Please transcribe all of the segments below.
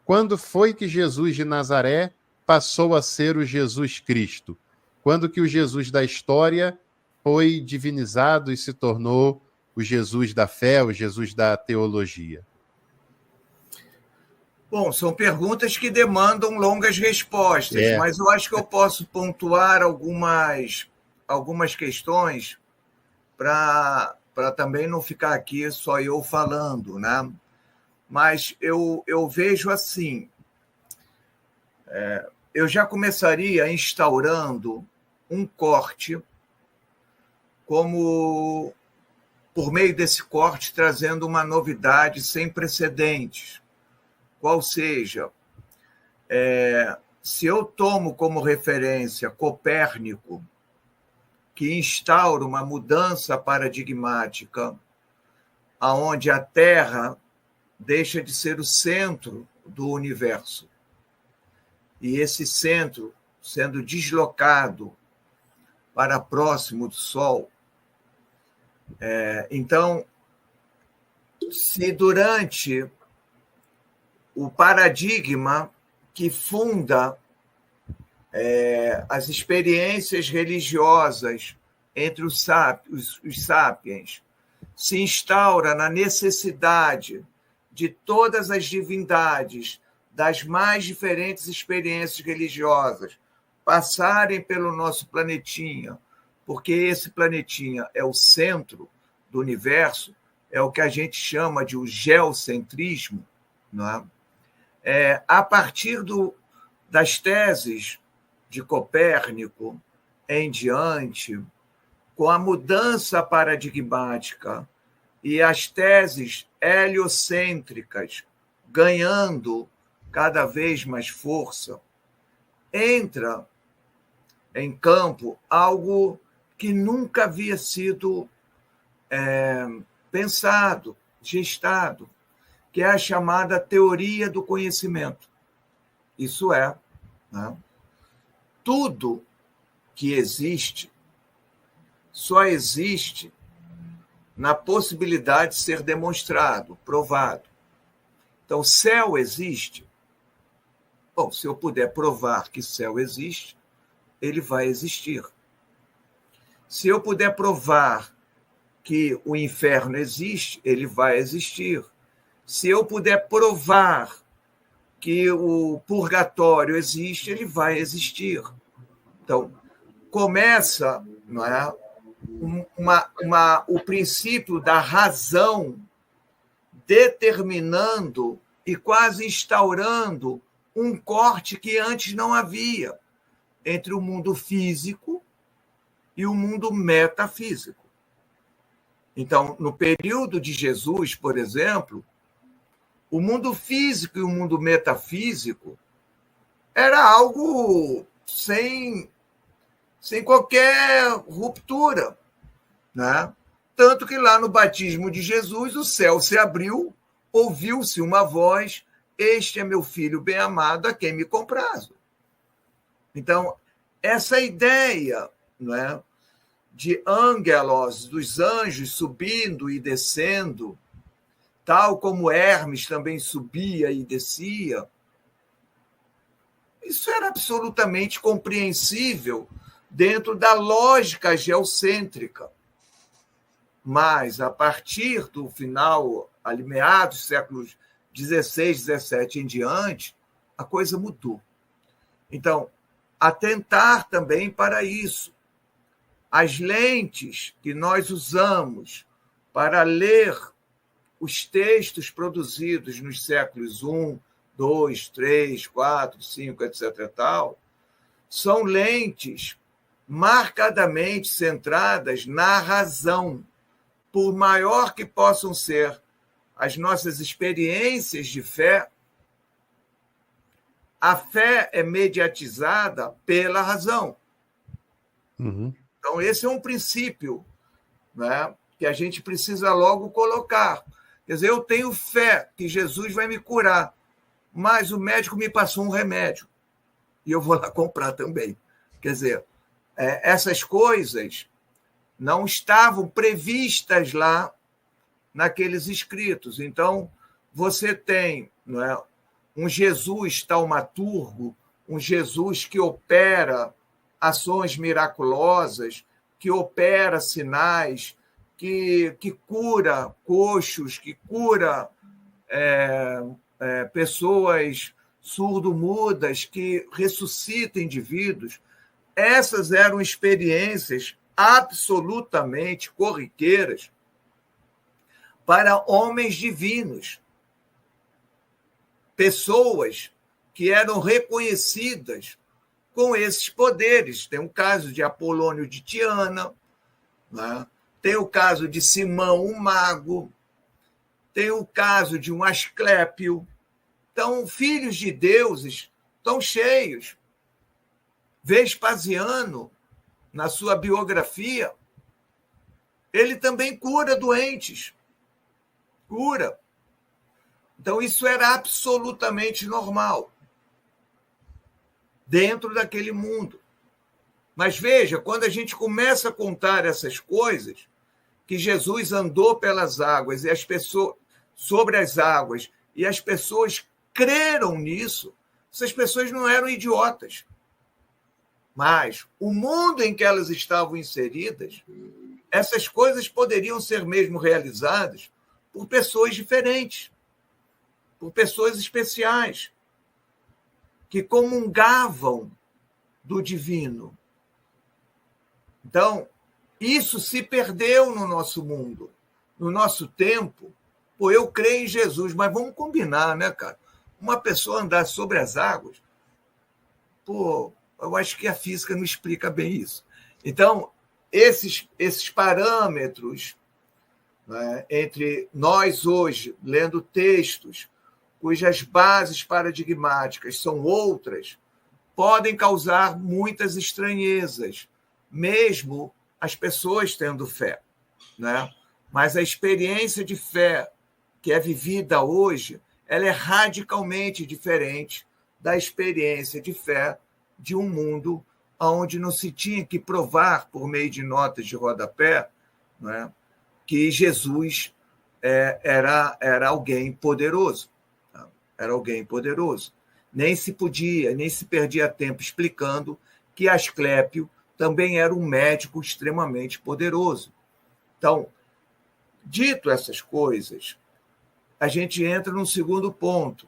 quando foi que Jesus de Nazaré passou a ser o Jesus Cristo? Quando que o Jesus da história foi divinizado e se tornou o Jesus da fé, o Jesus da teologia? Bom, são perguntas que demandam longas respostas, mas eu acho que eu posso pontuar algumas questões para também não ficar aqui só eu falando, né? Mas eu vejo assim, eu já começaria instaurando um corte, como por meio desse corte trazendo uma novidade sem precedentes, qual seja, se eu tomo como referência Copérnico, que instaura uma mudança paradigmática, aonde a Terra deixa de ser o centro do universo, e esse centro sendo deslocado para próximo do Sol. Então, se durante o paradigma que funda as experiências religiosas entre os sapiens se instaura na necessidade de todas as divindades das mais diferentes experiências religiosas passarem pelo nosso planetinha, porque esse planetinha é o centro do universo, é o que a gente chama de o geocentrismo, não é? A partir das teses de Copérnico em diante, com a mudança paradigmática e as teses heliocêntricas ganhando cada vez mais força, entra em campo algo que nunca havia sido pensado, gestado, que é a chamada teoria do conhecimento. Isso é, né? Tudo que existe só existe na possibilidade de ser demonstrado, provado. Então, céu existe? Bom, se eu puder provar que céu existe, ele vai existir. Se eu puder provar que o inferno existe, ele vai existir. Se eu puder provar que o purgatório existe, ele vai existir. Então, começa, não é, o princípio da razão determinando e quase instaurando um corte que antes não havia entre o mundo físico e o mundo metafísico. Então, no período de Jesus, por exemplo, o mundo físico e o mundo metafísico era algo sem qualquer ruptura, né? Tanto que lá no batismo de Jesus, o céu se abriu, ouviu-se uma voz: este é meu filho bem-amado, a quem me comprazo. Então, essa ideia, né, de ângelos, dos anjos subindo e descendo, tal como Hermes também subia e descia, isso era absolutamente compreensível dentro da lógica geocêntrica. Mas, a partir do final, ali meados séculos XVI, XVII em diante, a coisa mudou. Então, atentar também para isso. As lentes que nós usamos para ler os textos produzidos nos séculos I, II, III, IV, V, etc. São lentes marcadamente centradas na razão. Por maior que possam ser as nossas experiências de fé, a fé é mediatizada pela razão. Uhum. Então, esse é um princípio, né, que a gente precisa logo colocar. Quer dizer, eu tenho fé que Jesus vai me curar, mas o médico me passou um remédio e eu vou lá comprar também. Quer dizer, essas coisas não estavam previstas lá naqueles escritos. Então, você tem, não é, um Jesus taumaturgo, um Jesus que opera ações miraculosas, que opera sinais, que cura coxos, que cura pessoas surdo-mudas, que ressuscita indivíduos. Essas eram experiências absolutamente corriqueiras para homens divinos, pessoas que eram reconhecidas com esses poderes. Tem o caso de Apolônio de Tiana, né? Tem o caso de Simão, o mago, tem o caso de um Asclépio. Então, filhos de deuses estão cheios. Vespasiano, na sua biografia, ele também cura doentes. Cura. Então, isso era absolutamente normal dentro daquele mundo. Mas veja, quando a gente começa a contar essas coisas, que Jesus andou pelas águas e as pessoas sobre as águas e as pessoas creram nisso, essas pessoas não eram idiotas. Mas o mundo em que elas estavam inseridas, essas coisas poderiam ser mesmo realizadas por pessoas diferentes, por pessoas especiais, que comungavam do divino. Então, isso se perdeu no nosso mundo, no nosso tempo. Pô, eu creio em Jesus, mas vamos combinar, né, cara? Uma pessoa andar sobre as águas, pô, eu acho que a física não explica bem isso. Então, esses parâmetros, né, entre nós hoje, lendo textos cujas bases paradigmáticas são outras, podem causar muitas estranhezas, mesmo as pessoas tendo fé, né? Mas a experiência de fé que é vivida hoje, ela é radicalmente diferente da experiência de fé de um mundo onde não se tinha que provar, por meio de notas de rodapé, né, que Jesus era alguém poderoso. Era alguém poderoso. Nem se perdia tempo explicando que Asclépio também era um médico extremamente poderoso. Então, dito essas coisas, a gente entra num segundo ponto.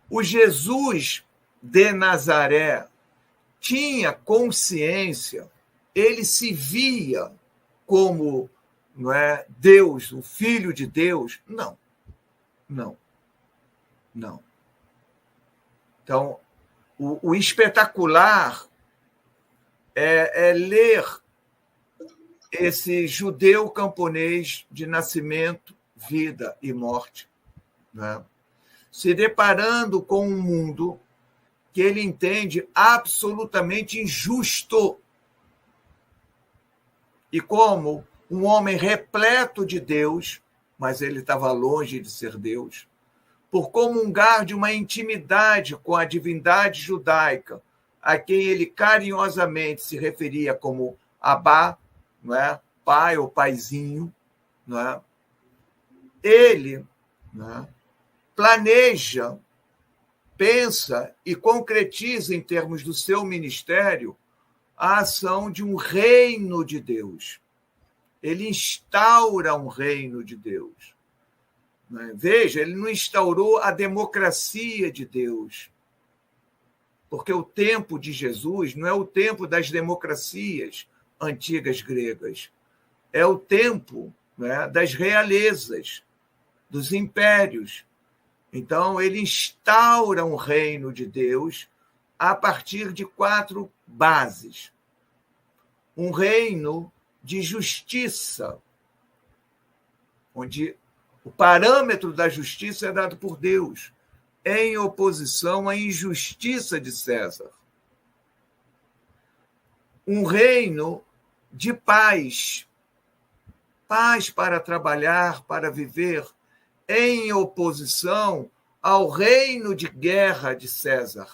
O Jesus de Nazaré tinha consciência, ele se via como, não é, Deus, o Filho de Deus? Não. Então, o espetacular é ler esse judeu camponês de nascimento, vida e morte, né, se deparando com um mundo que ele entende absolutamente injusto. E como um homem repleto de Deus, mas ele estava longe de ser Deus, por comungar de uma intimidade com a divindade judaica, a quem ele carinhosamente se referia como Abá, não é? Pai ou paizinho, não é? Ele, não é, planeja, pensa e concretiza, em termos do seu ministério, a ação de um reino de Deus. Ele instaura um reino de Deus. Veja, ele não instaurou a democracia de Deus, porque o tempo de Jesus não é o tempo das democracias antigas gregas, é o tempo, né, das realezas, dos impérios. Então, ele instaura um reino de Deus a partir de 4 bases. Um reino de justiça, onde o parâmetro da justiça é dado por Deus, em oposição à injustiça de César. Um reino de paz, paz para trabalhar, para viver, em oposição ao reino de guerra de César.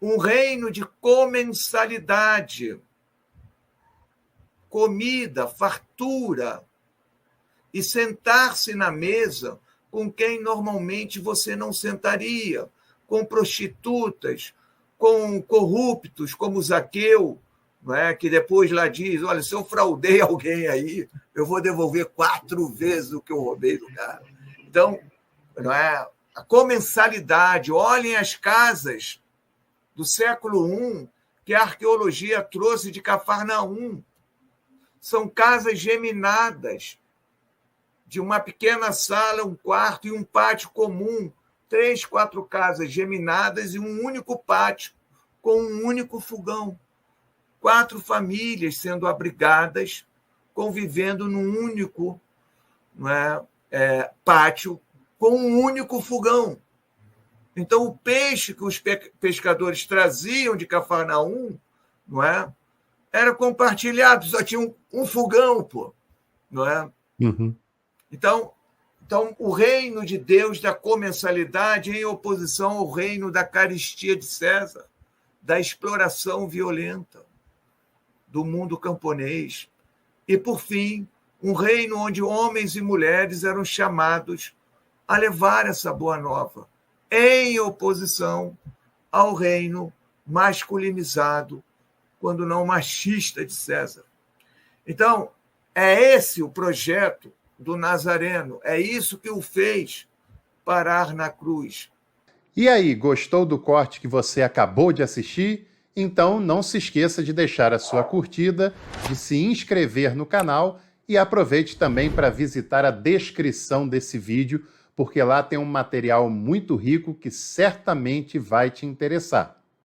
Um reino de comensalidade, comida, fartura, e sentar-se na mesa com quem normalmente você não sentaria, com prostitutas, com corruptos, como Zaqueu, não é? Que depois lá diz, olha, se eu fraudei alguém aí, eu vou devolver 4 vezes o que eu roubei do cara. Então, não é? A comensalidade, olhem as casas do século I que a arqueologia trouxe de Cafarnaum. São casas geminadas, de uma pequena sala, um quarto e um pátio comum. 3, 4 casas geminadas e um único pátio, com um único fogão. 4 famílias sendo abrigadas, convivendo num único, não é, pátio, com um único fogão. Então, o peixe que os pescadores traziam de Cafarnaum, não é, era compartilhado, só tinha um fogão, pô, não é? Uhum. Então, o reino de Deus da comensalidade em oposição ao reino da carestia de César, da exploração violenta do mundo camponês. E, por fim, um reino onde homens e mulheres eram chamados a levar essa boa nova, em oposição ao reino masculinizado, quando não machista, de César. Então, é esse o projeto do Nazareno, é isso que o fez parar na cruz. E aí, gostou do corte que você acabou de assistir? Então não se esqueça de deixar a sua curtida, de se inscrever no canal e aproveite também para visitar a descrição desse vídeo, porque lá tem um material muito rico que certamente vai te interessar.